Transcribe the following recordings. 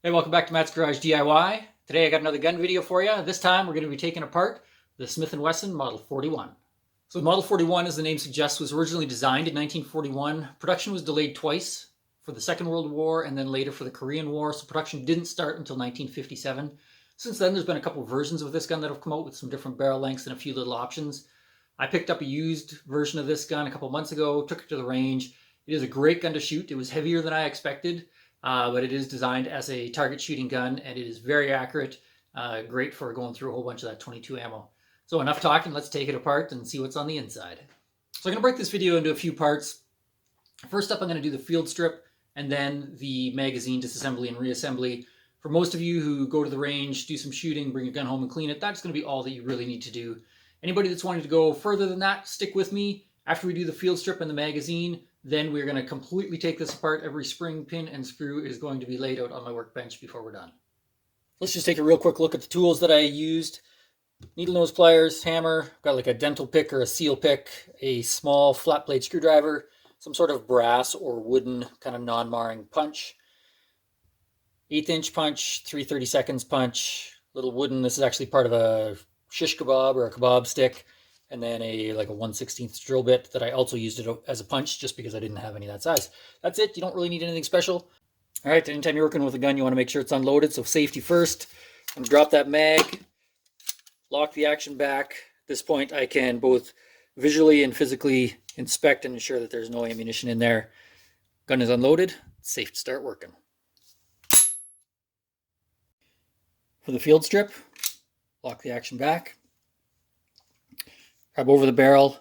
Hey, welcome back to Matt's Garage DIY. Today I got another gun video for you. This time we're going to be taking apart the Smith & Wesson Model 41. So the Model 41, as the name suggests, was originally designed in 1941. Production was delayed twice for the Second World War and then later for the Korean War, so production didn't start until 1957. Since then there's been a couple of versions of this gun that have come out with some different barrel lengths and a few little options. I picked up a used version of this gun a couple months ago, took it to the range. It is a great gun to shoot. It was heavier than I expected. But it is designed as a target shooting gun and it is very accurate, great for going through a whole bunch of that 22 ammo. So enough talking, let's take it apart and see what's on the inside. So I'm going to break this video into a few parts. First up, I'm going to do the field strip and then the magazine disassembly and reassembly. For most of you who go to the range, do some shooting, bring your gun home and clean it, that's going to be all that you really need to do. Anybody that's wanting to go further than that, stick with me. After we do the field strip and the magazine, then we're going to completely take this apart. Every spring, pin, and screw is going to be laid out on my workbench before we're done. Let's just take a real quick look at the tools that I used. Needle nose pliers, hammer, got like a dental pick or a seal pick, a small flat blade screwdriver, some sort of brass or wooden kind of non-marring punch, 1/8 inch punch, 3/32 punch, little wooden, this is actually part of a shish kebab or a kebab stick, and then a 1/16 drill bit that I also used it as a punch just because I didn't have any of that size. That's it. You don't really need anything special. All right, anytime you're working with a gun, you want to make sure it's unloaded, so safety first. I'm going to drop that mag, lock the action back. At this point, I can both visually and physically inspect and ensure that there's no ammunition in there. Gun is unloaded. It's safe to start working. For the field strip, lock the action back. Grab over the barrel.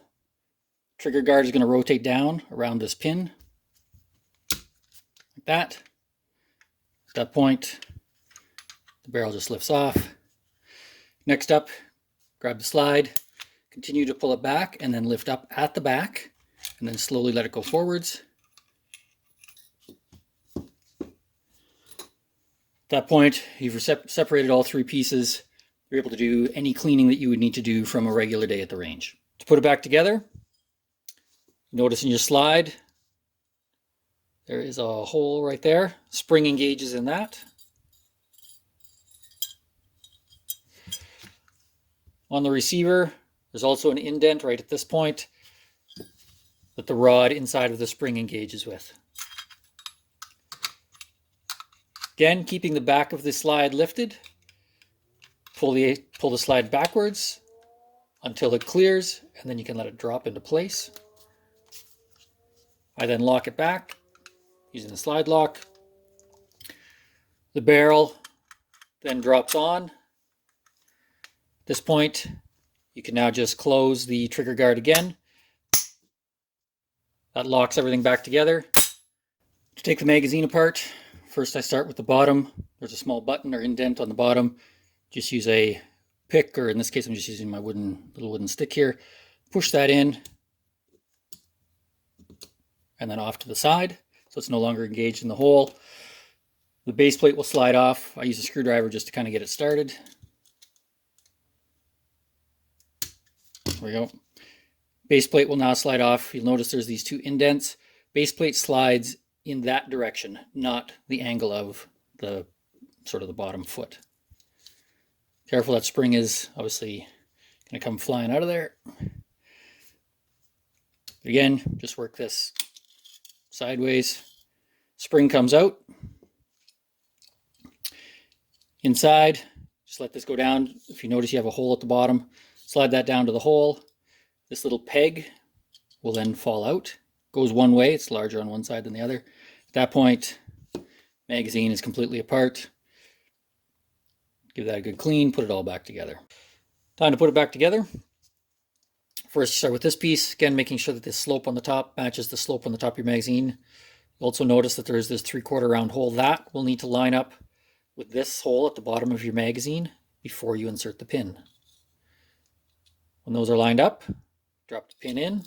Trigger guard is going to rotate down around this pin. Like that. At that point, the barrel just lifts off. Next up, grab the slide. Continue to pull it back and then lift up at the back. And then slowly let it go forwards. At that point, you've separated all three pieces. You're able to do any cleaning that you would need to do from a regular day at the range. To put it back together, notice in your slide, there is a hole right there. Spring engages in that. On the receiver, there's also an indent right at this point that the rod inside of the spring engages with. Again, keeping the back of the slide lifted. Pull the slide backwards until it clears, and then you can let it drop into place. I then lock it back using the slide lock. The barrel then drops on. At this point, you can now just close the trigger guard again. That locks everything back together. To take the magazine apart, first I start with the bottom. There's a small button or indent on the bottom. Just use a pick, or in this case I'm just using my little wooden stick here. Push that in and then off to the side so it's no longer engaged in the hole. The base plate will slide off. I use a screwdriver just to kind of get it started. There we go. Base plate will now slide off. You'll notice there's these two indents. Base plate slides in that direction, not the angle of the sort of the bottom foot. Careful, that spring is obviously going to come flying out of there. Again, just work this sideways. Spring comes out. Inside, just let this go down. If you notice you have a hole at the bottom, slide that down to the hole. This little peg will then fall out. Goes one way, it's larger on one side than the other. At that point, magazine is completely apart. Give that a good clean, put it all back together. Time to put it back together. First, start with this piece. Again, making sure that this slope on the top matches the slope on the top of your magazine. You'll also notice that there is this 3/4 round hole. That will need to line up with this hole at the bottom of your magazine before you insert the pin. When those are lined up, drop the pin in.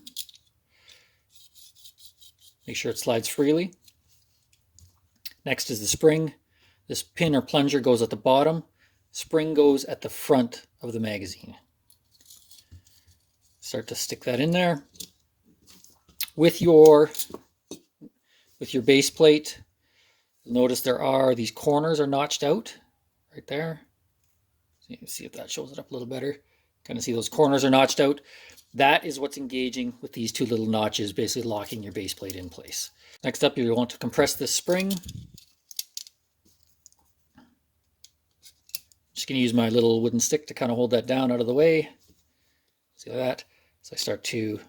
Make sure it slides freely. Next is the spring. This pin or plunger goes at the bottom. Spring goes at the front of the magazine. Start to stick that in there. With your base plate, Notice there are, these corners are notched out right there. So you can see if that shows it up a little better. Kind of see those corners are notched out. That is what's engaging with these two little notches, basically locking your base plate in place. Next up, you want to compress this spring. Just going to use my little wooden stick to kind of hold that down out of the way. See that? So I start to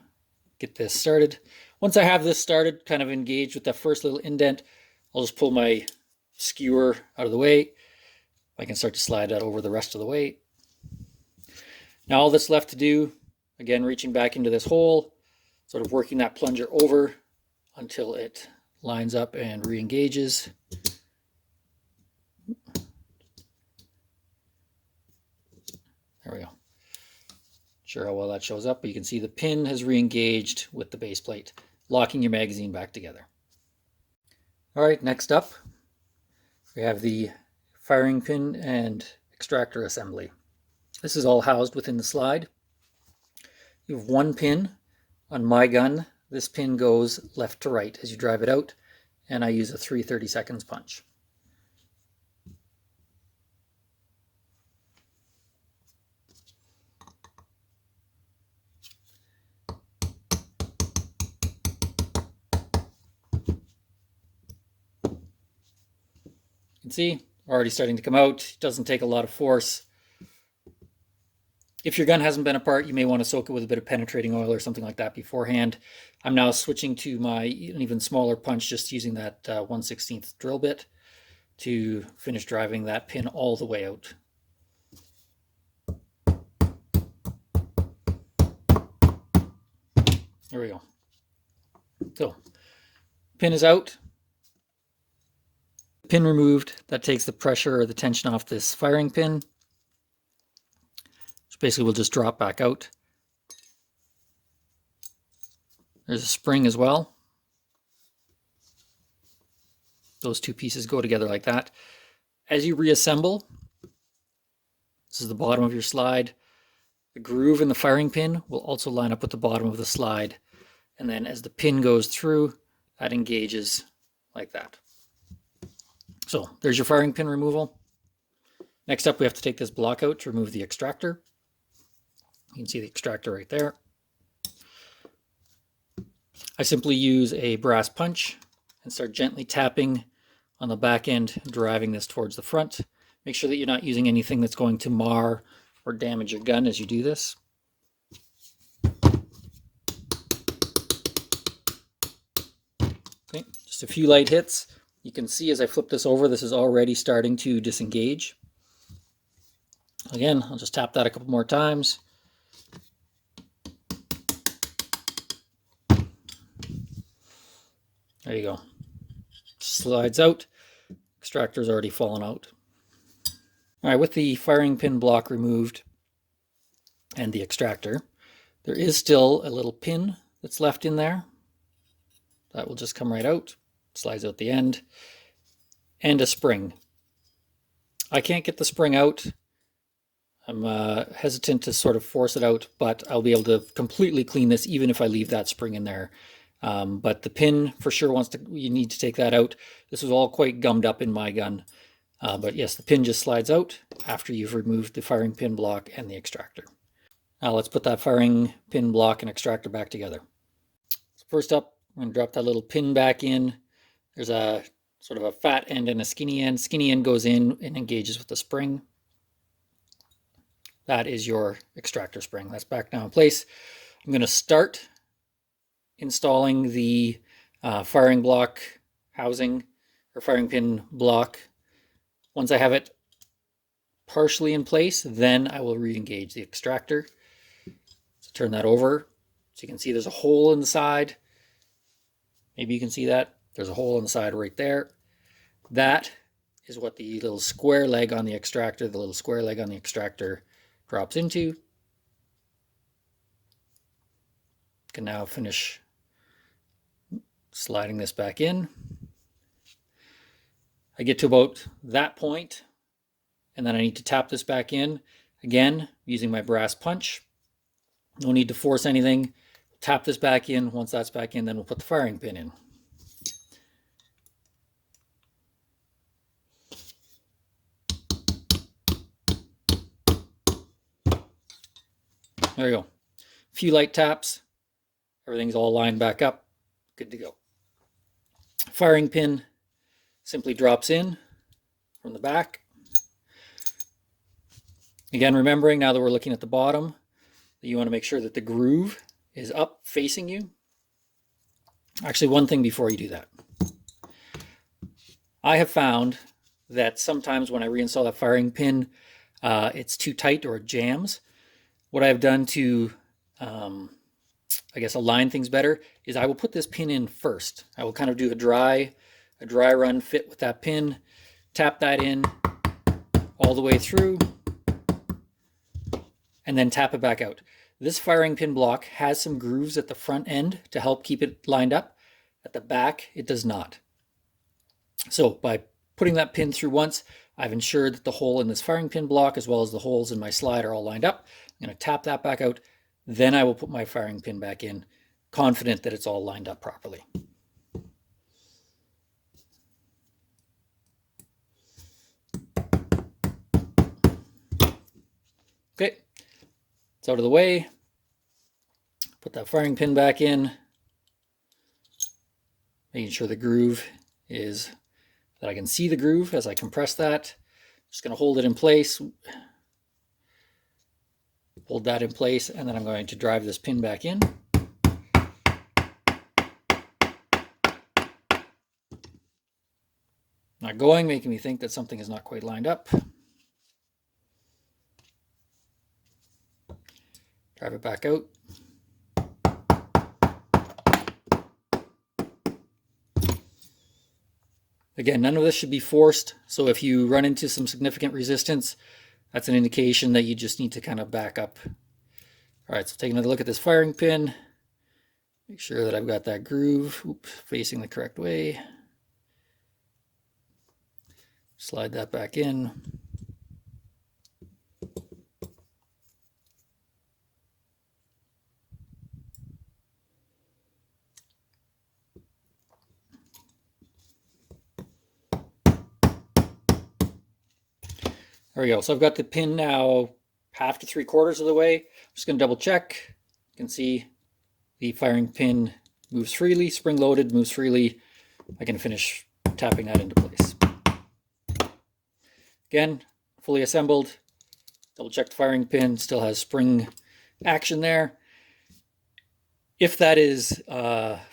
get this started. Once I have this started, kind of engaged with that first little indent, I'll just pull my skewer out of the way. I can start to slide that over the rest of the way. Now all that's left to do, again, reaching back into this hole, sort of working that plunger over until it lines up and re-engages. There we go. Sure how well that shows up, but you can see the pin has re-engaged with the base plate, locking your magazine back together. All right, next up, we have the firing pin and extractor assembly. This is all housed within the slide. You have one pin. On my gun, this pin goes left to right as you drive it out, and I use a 3/32 punch. You can see, already starting to come out. It doesn't take a lot of force. If your gun hasn't been apart, you may want to soak it with a bit of penetrating oil or something like that beforehand. I'm now switching to an even smaller punch, just using that 1/16 drill bit to finish driving that pin all the way out. There we go. So, pin is out. Pin removed. That takes the pressure or the tension off this firing pin. So basically we'll just drop back out. There's a spring as well. Those two pieces go together like that. As you reassemble, this is the bottom of your slide. The groove in the firing pin will also line up with the bottom of the slide. And then as the pin goes through, that engages like that. So there's your firing pin removal. Next up, we have to take this block out to remove the extractor. You can see the extractor right there. I simply use a brass punch and start gently tapping on the back end, driving this towards the front. Make sure that you're not using anything that's going to mar or damage your gun as you do this. Okay, just a few light hits. You can see as I flip this over, this is already starting to disengage. Again, I'll just tap that a couple more times. There you go. Slides out. Extractor's already fallen out. All right, with the firing pin block removed and the extractor, there is still a little pin that's left in there. That will just come right out. Slides out the end, and a spring. I can't get the spring out. I'm hesitant to sort of force it out, but I'll be able to completely clean this even if I leave that spring in there. But the pin for sure you need to take that out. This was all quite gummed up in my gun. But yes, the pin just slides out after you've removed the firing pin block and the extractor. Now let's put that firing pin block and extractor back together. So first up, I'm going to drop that little pin back in. There's a sort of a fat end and a skinny end. Skinny end goes in and engages with the spring. That is your extractor spring. That's back now in place. I'm going to start installing the firing block housing or firing pin block. Once I have it partially in place, then I will re-engage the extractor. So turn that over. So you can see there's a hole in the side. Maybe you can see that. There's a hole in the side right there. That is what the little square leg on the extractor, drops into. Can now finish sliding this back in. I get to about that point, and then I need to tap this back in again using my brass punch. No need to force anything. Tap this back in. Once that's back in, then we'll put the firing pin in. There you go. A few light taps. Everything's all lined back up. Good to go. Firing pin simply drops in from the back. Again, remembering now that we're looking at the bottom, that you want to make sure that the groove is up facing you. Actually, one thing before you do that. I have found that sometimes when I reinstall that firing pin, it's too tight or it jams. What I've done to, I guess, align things better is I will put this pin in first. I will kind of do a dry run fit with that pin, tap that in all the way through, and then tap it back out. This firing pin block has some grooves at the front end to help keep it lined up. At the back, it does not. So by putting that pin through once, I've ensured that the hole in this firing pin block as well as the holes in my slide are all lined up. I'm going to tap that back out. Then I will put my firing pin back in, confident that it's all lined up properly. Okay, it's out of the way. Put that firing pin back in, making sure the groove is, that I can see the groove as I compress that. Just going to hold it in place. Hold that in place, and then I'm going to drive this pin back in. Not going, making me think that something is not quite lined up. Drive it back out. Again, none of this should be forced, so if you run into some significant resistance, that's an indication that you just need to kind of back up. All right, so take another look at this firing pin. Make sure that I've got that groove facing the correct way. Slide that back in. There we go. So I've got the pin now 1/2 to 3/4 of the way. I'm just going to double check. You can see the firing pin moves freely, spring loaded, moves freely. I can finish tapping that into place. Again, fully assembled. Double check the firing pin, still has spring action there. If that is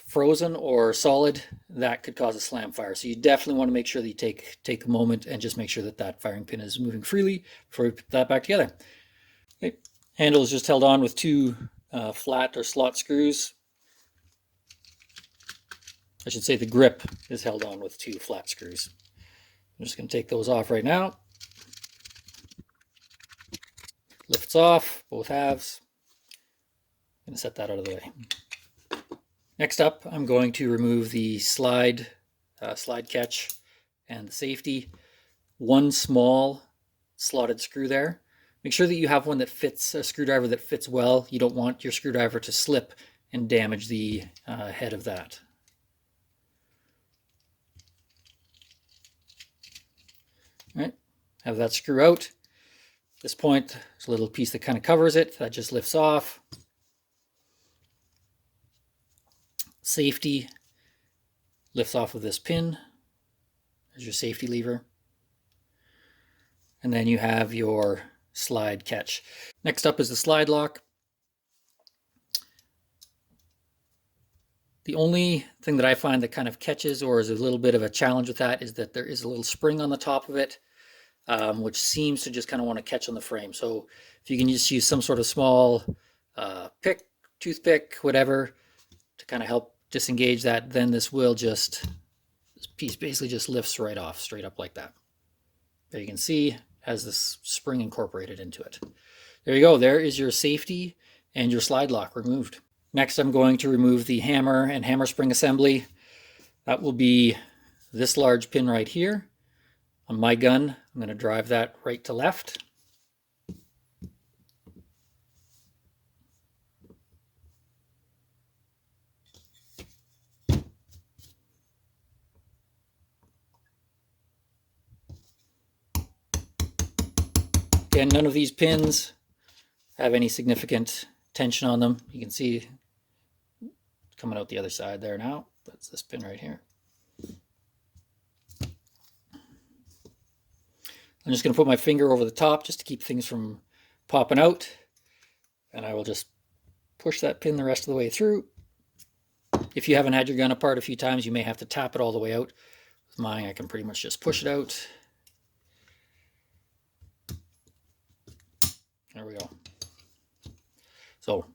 frozen or solid, that could cause a slam fire. So you definitely want to make sure that you take a moment and just make sure that that firing pin is moving freely before we put that back together. Okay. Handle is just held on with 2 flat or slot screws. I should say the grip is held on with 2 flat screws. I'm just going to take those off right now. Lifts off, both halves. I'm going to set that out of the way. Next up, I'm going to remove the slide catch and the safety. 1 small slotted screw there. Make sure that you have one that fits, a screwdriver that fits well. You don't want your screwdriver to slip and damage the head of that. All right, have that screw out. At this point, there's a little piece that kind of covers it. That just lifts off. Safety lifts off of this pin. There's your safety lever. And then you have your slide catch. Next up is the slide lock. The only thing that I find that kind of catches or is a little bit of a challenge with that is that there is a little spring on the top of it, which seems to just kind of want to catch on the frame. So if you can just use some sort of small pick, toothpick, whatever, to kind of help disengage that, then this piece basically just lifts right off, straight up like that. There you can see it has this spring incorporated into it. There you go. There is your safety and your slide lock removed. Next, I'm going to remove the hammer and hammer spring assembly. That will be this large pin right here. On my gun, I'm going to drive that right to left. Again, none of these pins have any significant tension on them. You can see coming out the other side there now. That's this pin right here. I'm just going to put my finger over the top just to keep things from popping out. And I will just push that pin the rest of the way through. If you haven't had your gun apart a few times, you may have to tap it all the way out. With mine, I can pretty much just push it out. There we go. So,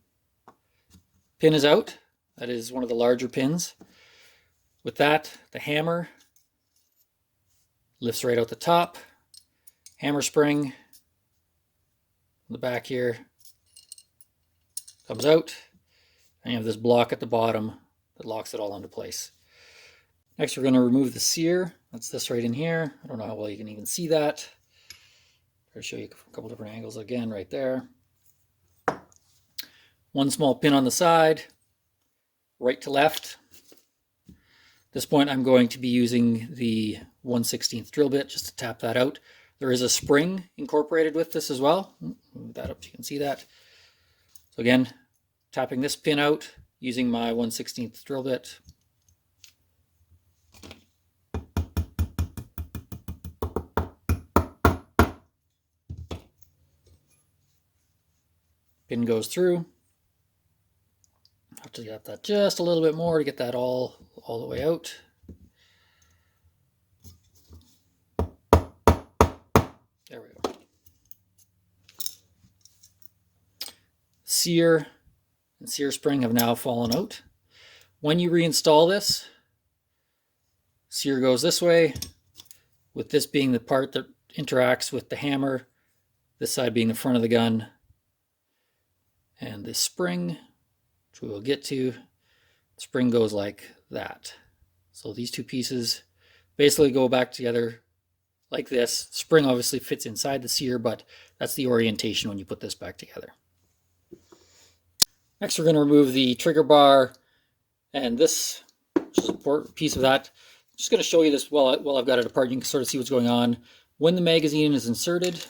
pin is out. That is one of the larger pins. With that, the hammer lifts right out the top. Hammer spring on the back here comes out. And you have this block at the bottom that locks it all into place. Next, we're going to remove the sear. That's this right in here. I don't know how well you can even see that. I'll show you a couple different angles again right there. One small pin on the side, right to left. At this point, I'm going to be using the 1/16 drill bit just to tap that out. There is a spring incorporated with this as well. Move that up so you can see that. So again, tapping this pin out using my 1/16 drill bit. Pin goes through. Have to get that just a little bit more to get that all the way out. There we go. Sear and sear spring have now fallen out. When you reinstall this, sear goes this way, with this being the part that interacts with the hammer, this side being the front of the gun, and this spring, which we will get to, the spring goes like that. So these two pieces basically go back together like this. Spring obviously fits inside the sear, but that's the orientation when you put this back together. Next, we're going to remove the trigger bar and this, which is a piece of that. I'm just going to show you this while I've got it apart. You can sort of see what's going on. When the magazine is inserted,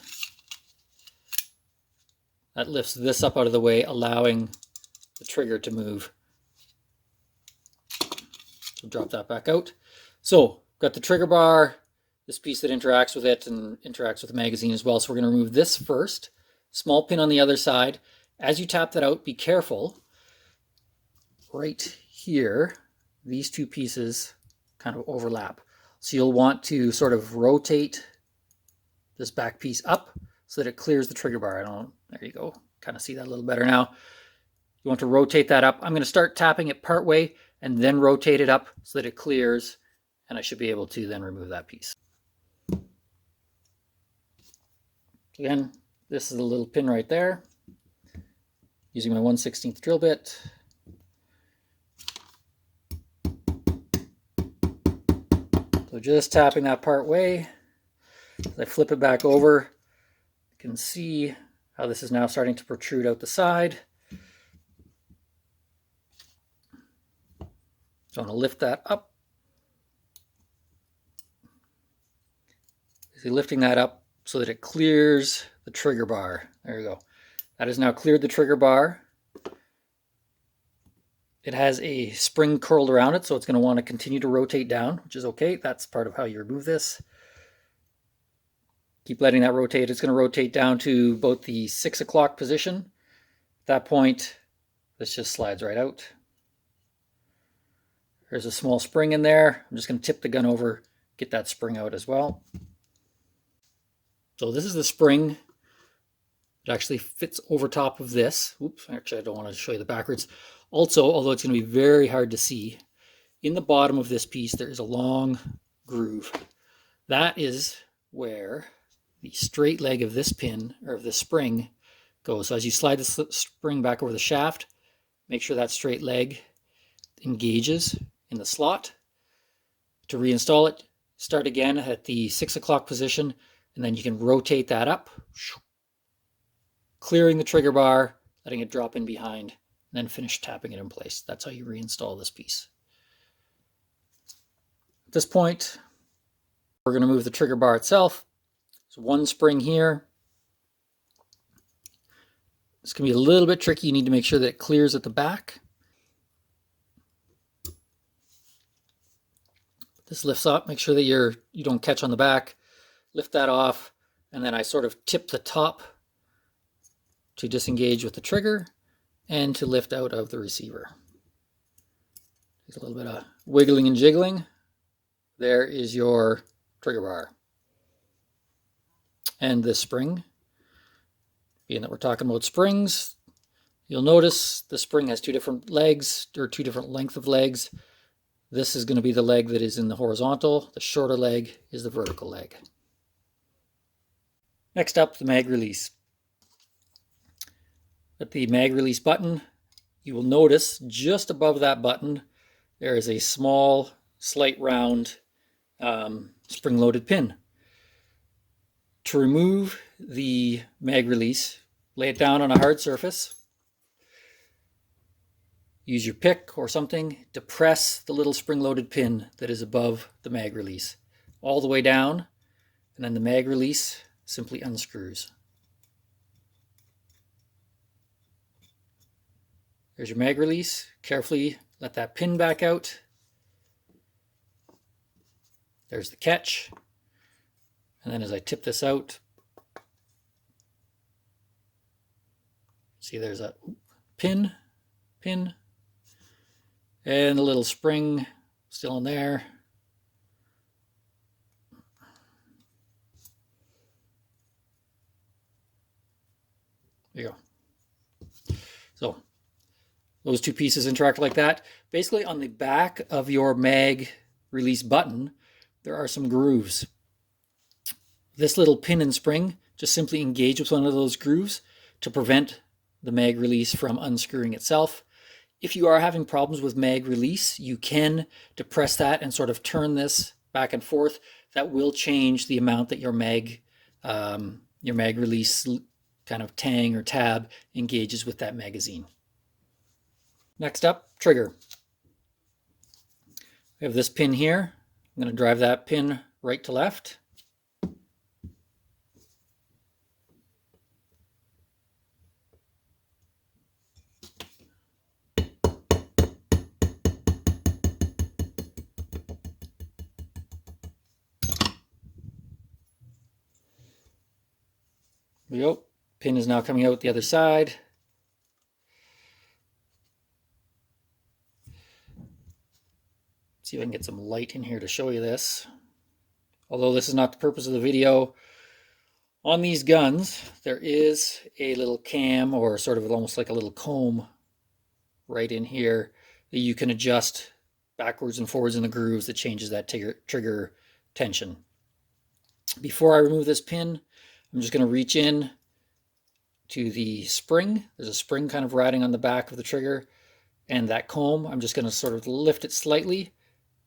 that lifts this up out of the way, allowing the trigger to move. So drop that back out. So, got the trigger bar, this piece that interacts with it and interacts with the magazine as well. So we're going to remove this first. Small pin on the other side. As you tap that out, be careful. Right here, these two pieces kind of overlap. So you'll want to sort of rotate this back piece up so that it clears the trigger bar. There you go. Kind of see that a little better now. You want to rotate that up. I'm going to start tapping it part way and then rotate it up so that it clears, and I should be able to then remove that piece. Again, this is a little pin right there. Using my 1/16 drill bit. So just tapping that part way. As I flip it back over, you can see how this is now starting to protrude out the side. So I'm going to lift that up. So lifting that up so that it clears the trigger bar. There you go. That has now cleared the trigger bar. It has a spring curled around it, so it's going to want to continue to rotate down, which is okay. That's part of how you remove this. Keep letting that rotate. It's going to rotate down to about the 6 o'clock position. At that point, this just slides right out. There's a small spring in there. I'm just going to tip the gun over, get that spring out as well. So this is the spring. It actually fits over top of this. Oops, actually I don't want to show you the backwards. Also, although it's going to be very hard to see, in the bottom of this piece there is a long groove. That is where the straight leg of this pin, or of this spring, goes. So as you slide the spring back over the shaft, make sure that straight leg engages in the slot. To reinstall it, start again at the 6 o'clock position, and then you can rotate that up, clearing the trigger bar, letting it drop in behind, and then finish tapping it in place. That's how you reinstall this piece. At this point, we're going to move the trigger bar itself. There's one spring here. It's going to be a little bit tricky. You need to make sure that it clears at the back. This lifts up. Make sure that you don't catch on the back. Lift that off, and then I sort of tip the top to disengage with the trigger and to lift out of the receiver. There's a little bit of wiggling and jiggling. There is your trigger bar. And this spring, being that we're talking about springs, you'll notice the spring has two different legs, or two different length of legs. This is going to be the leg that is in the horizontal. The shorter leg is the vertical leg. Next up, the mag release. At the mag release button, you will notice just above that button, there is a small, slight round spring-loaded pin. To remove the mag release, lay it down on a hard surface. Use your pick or something to press the little spring-loaded pin that is above the mag release all the way down, and then the mag release simply unscrews. There's your mag release. Carefully let that pin back out. There's the catch. And then as I tip this out, see there's a pin, and the little spring still in there. There you go. So those two pieces interact like that. Basically on the back of your mag release button, there are some grooves. This little pin and spring just simply engage with one of those grooves to prevent the mag release from unscrewing itself. If you are having problems with mag release, you can depress that and sort of turn this back and forth. That will change the amount that your mag release kind of tang or tab engages with that magazine. Next up, trigger. We have this pin here. I'm going to drive that pin right to left. There we go. Pin is now coming out the other side. See if I can get some light in here to show you this. Although this is not the purpose of the video, on these guns there is a little cam, or sort of almost like a little comb right in here that you can adjust backwards and forwards in the grooves that changes that trigger tension. Before I remove this pin, I'm just going to reach in to the spring. There's a spring kind of riding on the back of the trigger, and that comb, I'm just going to sort of lift it slightly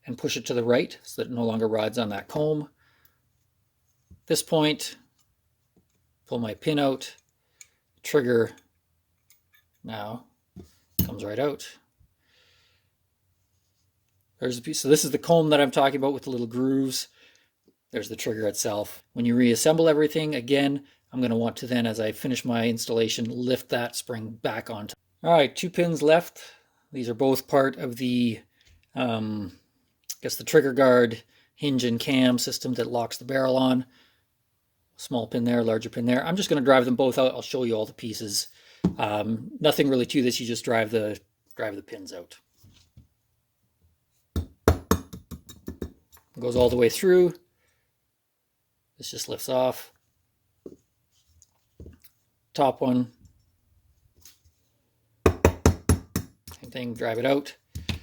and push it to the right so that it no longer rides on that comb. At this point, pull my pin out, trigger now comes right out. There's a piece. So this is the comb that I'm talking about with the little grooves. There's the trigger itself. When you reassemble everything, again, I'm going to want to then, as I finish my installation, lift that spring back onto. All right, 2 pins left. These are both part of the, I guess, the trigger guard hinge and cam system that locks the barrel on. Small pin there, larger pin there. I'm just going to drive them both out. I'll show you all the pieces. Nothing really to this. You just drive the pins out. It goes all the way through. This just lifts off. Top one. Same thing, drive it out. A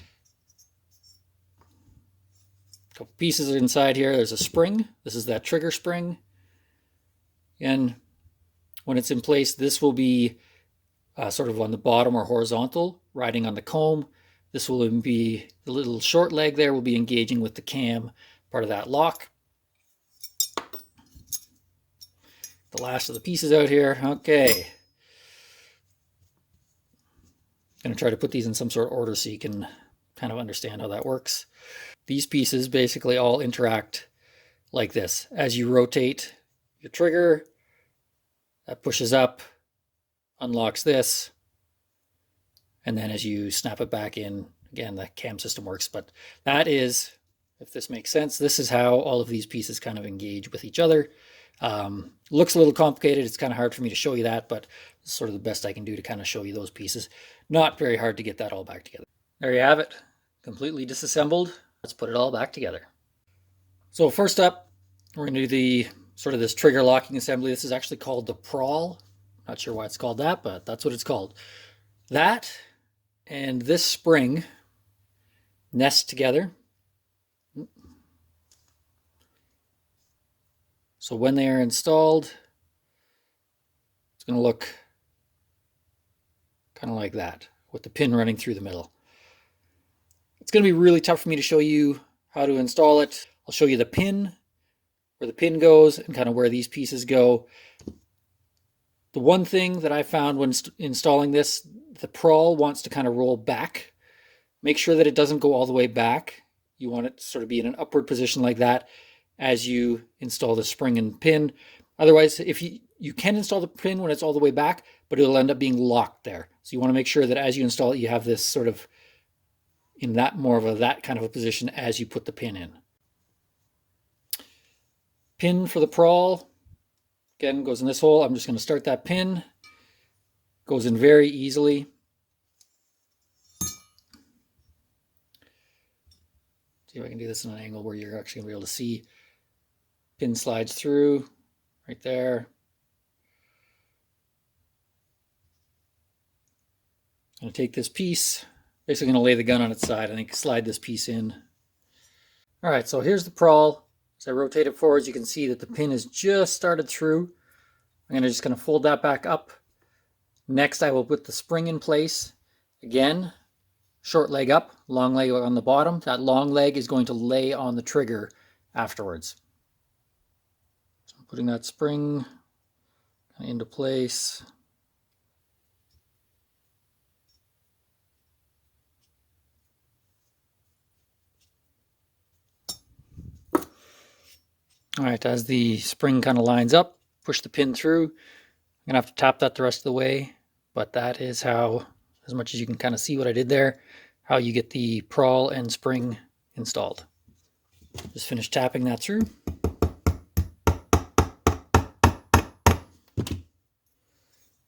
couple pieces inside here. There's a spring. This is that trigger spring. And when it's in place, this will be sort of on the bottom or horizontal, riding on the comb. This will be the little short leg there will be engaging with the cam, part of that lock. The last of the pieces out here. Okay. I'm going to try to put these in some sort of order so you can kind of understand how that works. These pieces basically all interact like this. As you rotate your trigger, that pushes up, unlocks this, and then as you snap it back in, again, the cam system works. But that is, if this makes sense, this is how all of these pieces kind of engage with each other. Looks a little complicated. It's kind of hard for me to show you that, but it's sort of the best I can do to kind of show you those pieces. Not very hard to get that all back together. There you have it, completely disassembled. Let's put it all back together. So first up, we're going to do the sort of this trigger locking assembly. This is actually called the prawl. Not sure why it's called that, but that's what it's called. That and this spring nest together. So when they are installed, it's going to look kind of like that, with the pin running through the middle. It's going to be really tough for me to show you how to install it. I'll show you the pin, where the pin goes, and kind of where these pieces go. The one thing that I found when installing this, the prawl wants to kind of roll back. Make sure that it doesn't go all the way back. You want it to sort of be in an upward position like that as you install the spring and pin. Otherwise, if you can install the pin when it's all the way back, but it'll end up being locked there. So you want to make sure that as you install it, you have this sort of in that more of that kind of a position as you put the pin in. Pin for the prawl, again, goes in this hole. I'm just going to start that pin. Goes in very easily. See if I can do this in an angle where you're actually going to be able to see. Pin slides through right there. I'm going to take this piece, basically going to lay the gun on its side, I think slide this piece in. All right, so here's the prawl. As I rotate it forwards, you can see that the pin has just started through. I'm just going to fold that back up. Next, I will put the spring in place. Again, short leg up, long leg on the bottom. That long leg is going to lay on the trigger afterwards. So I'm putting that spring into place. All right, as the spring kind of lines up, push the pin through. I'm going to have to tap that the rest of the way, but that is how, as much as you can kind of see what I did there, how you get the prawl and spring installed. Just finish tapping that through.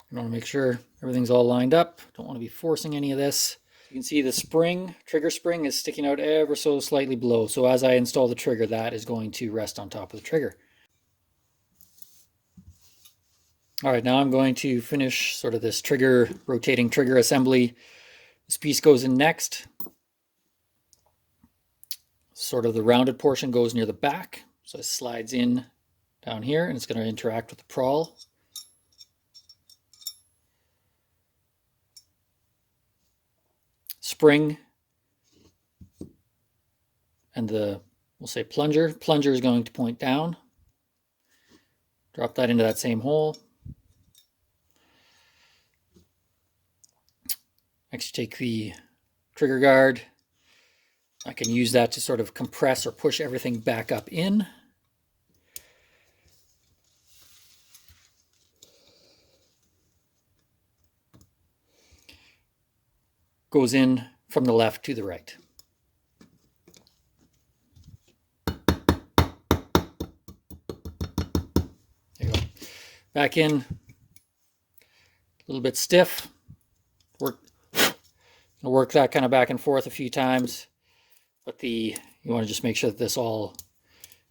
You want to make sure everything's all lined up. Don't want to be forcing any of this. You can see the spring, trigger spring, is sticking out ever so slightly below. So as I install the trigger, that is going to rest on top of the trigger. All right, now I'm going to finish sort of this trigger, rotating trigger assembly. This piece goes in next. Sort of the rounded portion goes near the back. So it slides in down here and it's going to interact with the prawl. Spring and the, we'll say plunger. Plunger is going to point down. Drop that into that same hole. Next, you take the trigger guard. I can use that to sort of compress or push everything back up in. Goes in from the left to the right. There you go. Back in, a little bit stiff. Work that kind of back and forth a few times, but you want to just make sure that this all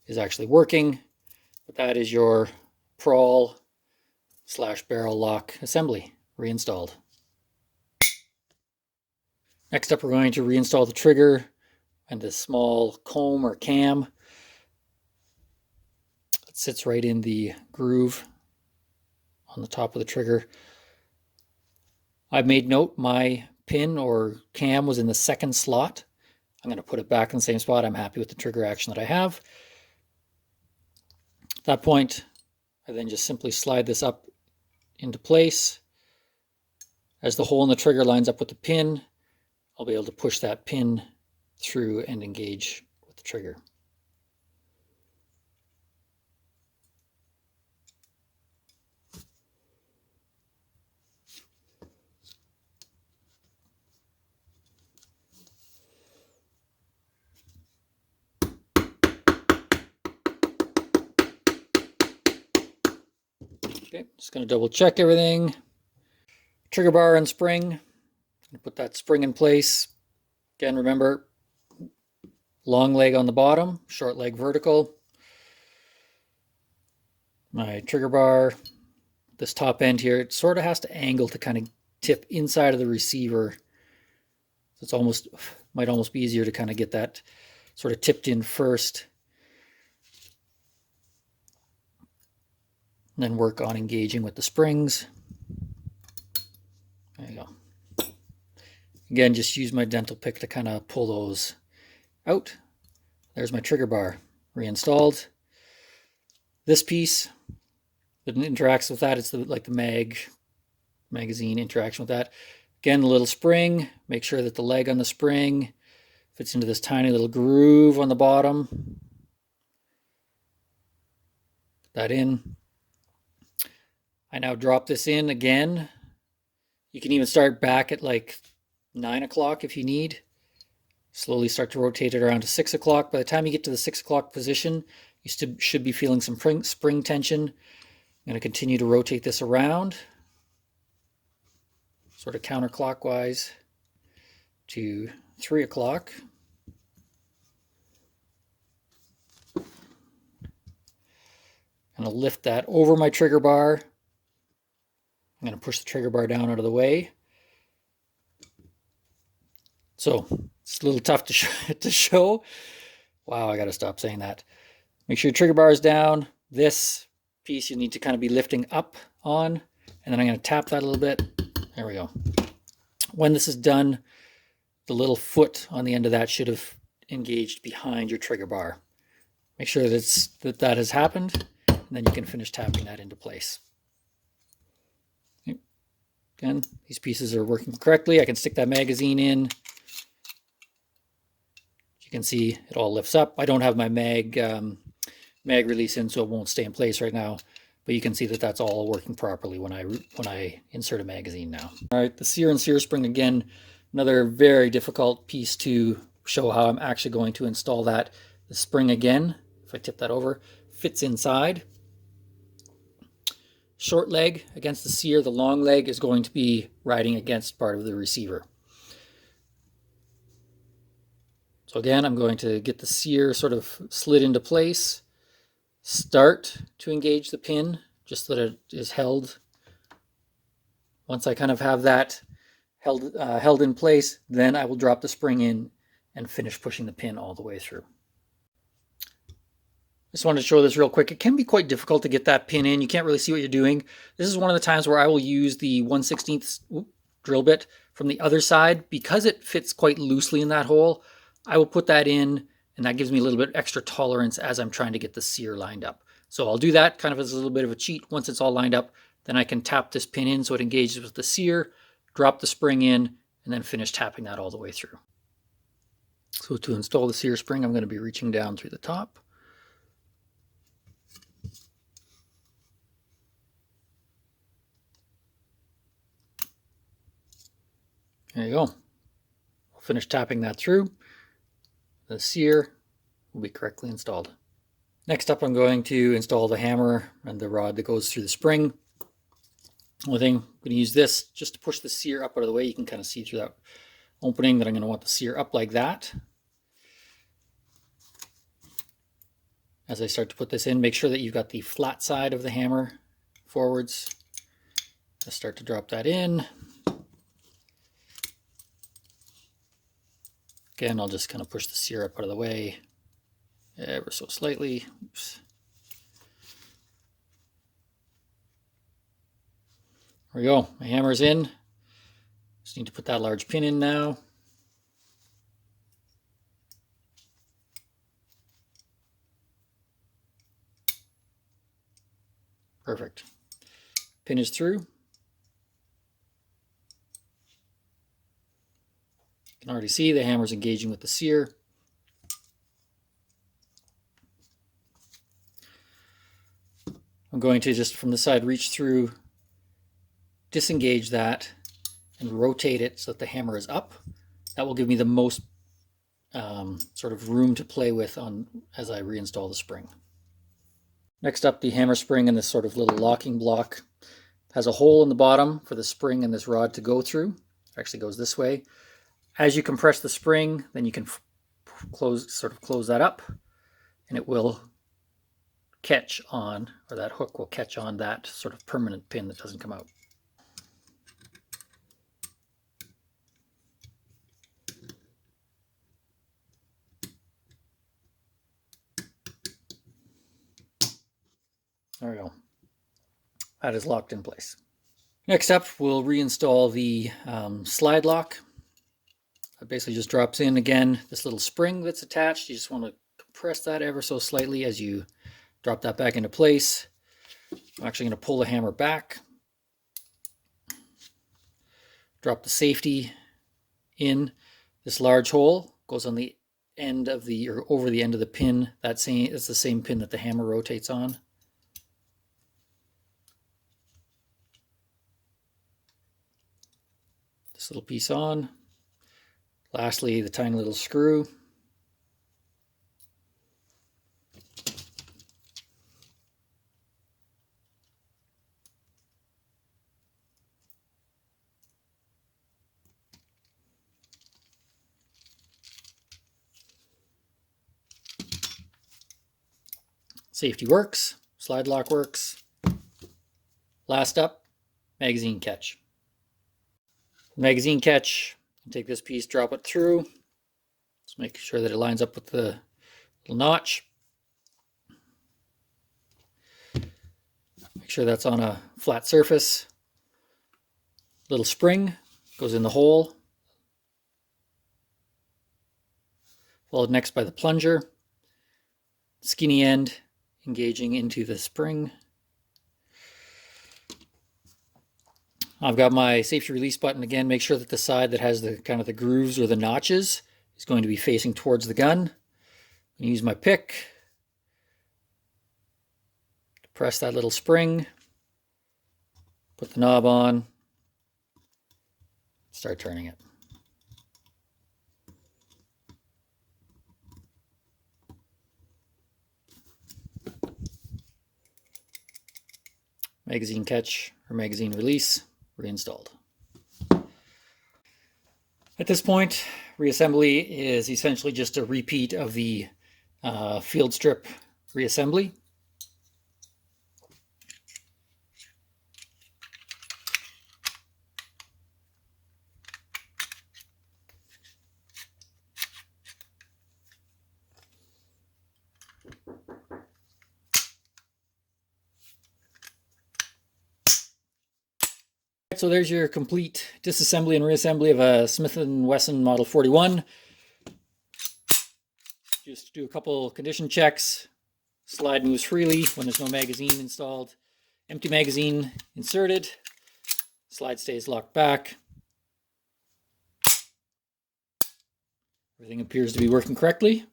is actually working. But that is your prawl / barrel lock assembly reinstalled. Next up, we're going to reinstall the trigger and the small comb or cam. It sits right in the groove on the top of the trigger. I've made note my pin or cam was in the second slot. I'm going to put it back in the same spot. I'm happy with the trigger action that I have. At that point, I then just simply slide this up into place. As the hole in the trigger lines up with the pin, I'll be able to push that pin through and engage with the trigger. Okay, just going to double check everything. Trigger bar and spring. Put that spring in place. Again, remember, long leg on the bottom, short leg vertical. My trigger bar, this top end here, it sort of has to angle to kind of tip inside of the receiver. So it's might almost be easier to kind of get that sort of tipped in first. And then work on engaging with the springs. There you go. Again, just use my dental pick to kind of pull those out. There's my trigger bar reinstalled. This piece that interacts with that, it's like the magazine interaction with that. Again, a little spring. Make sure that the leg on the spring fits into this tiny little groove on the bottom. Put that in. I now drop this in again. You can even start back at like 9 o'clock if you need. Slowly start to rotate it around to 6 o'clock. By the time you get to the 6 o'clock position, you should be feeling some spring tension. I'm going to continue to rotate this around, sort of counterclockwise to 3 o'clock. I'm going to lift that over my trigger bar. I'm going to push the trigger bar down out of the way. So it's a little tough to show. Wow, I got to stop saying that. Make sure your trigger bar is down. This piece you need to kind of be lifting up on. And then I'm going to tap that a little bit. There we go. When this is done, the little foot on the end of that should have engaged behind your trigger bar. Make sure that has happened, and then you can finish tapping that into place. Again, these pieces are working correctly. I can stick that magazine in. You can see it all lifts up. I don't have my mag release in, so it won't stay in place right now. But you can see that that's all working properly when I insert a magazine now. All right, the sear and sear spring again, another very difficult piece to show how I'm actually going to install that. The spring again, if I tip that over, fits inside. Short leg against the sear, the long leg is going to be riding against part of the receiver. So again, I'm going to get the sear sort of slid into place, start to engage the pin just so that it is held. Once I kind of have that held in place, then I will drop the spring in and finish pushing the pin all the way through. Just wanted to show this real quick. It can be quite difficult to get that pin in. You can't really see what you're doing. This is one of the times where I will use the 1/16 drill bit from the other side. Because it fits quite loosely in that hole, I will put that in, and that gives me a little bit extra tolerance as I'm trying to get the sear lined up. So I'll do that kind of as a little bit of a cheat. Once it's all lined up, then I can tap this pin in so it engages with the sear, drop the spring in, and then finish tapping that all the way through. So to install the sear spring, I'm going to be reaching down through the top. There you go. I'll finish tapping that through. The sear will be correctly installed. Next up, I'm going to install the hammer and the rod that goes through the spring. Only thing, I'm going to use this just to push the sear up out of the way. You can kind of see through that opening that I'm going to want the sear up like that. As I start to put this in, make sure that you've got the flat side of the hammer forwards. Just start to drop that in. Again, I'll just kind of push the sear up out of the way ever so slightly. Oops. There we go. My hammer's in. Just need to put that large pin in now. Perfect. Pin is through. You can already see the hammer's engaging with the sear. I'm going to just from the side reach through, disengage that, and rotate it so that the hammer is up. That will give me the most sort of room to play with as I reinstall the spring. Next up, the hammer spring and this sort of little locking block has a hole in the bottom for the spring and this rod to go through. It actually goes this way. As you compress the spring, then you can close that up, and it will catch on, or that hook will catch on that sort of permanent pin that doesn't come out. There we go. That is locked in place. Next up, we'll reinstall the slide lock. It basically just drops in again this little spring that's attached. You just want to compress that ever so slightly as you drop that back into place. I'm actually going to pull the hammer back. Drop the safety in. This large hole goes on the end of the, or over the end of the pin. That's the same pin that the hammer rotates on. This little piece on. Lastly, the tiny little screw. Safety works, slide lock works. Last up, magazine catch. Magazine catch, take this piece, drop it through. Just make sure that it lines up with the little notch. Make sure that's on a flat surface. Little spring goes in the hole. Followed next by the plunger. Skinny end engaging into the spring. I've got my safety release button again. Make sure that the side that has the kind of the grooves or the notches is going to be facing towards the gun. I'm going to use my pick to press that little spring, put the knob on, start turning it. Magazine catch or magazine release reinstalled. At this point, reassembly is essentially just a repeat of the field strip reassembly. So there's your complete disassembly and reassembly of a Smith & Wesson Model 41. Just do a couple condition checks. Slide moves freely when there's no magazine installed. Empty magazine inserted. Slide stays locked back. Everything appears to be working correctly.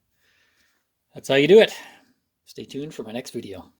That's how you do it. Stay tuned for my next video.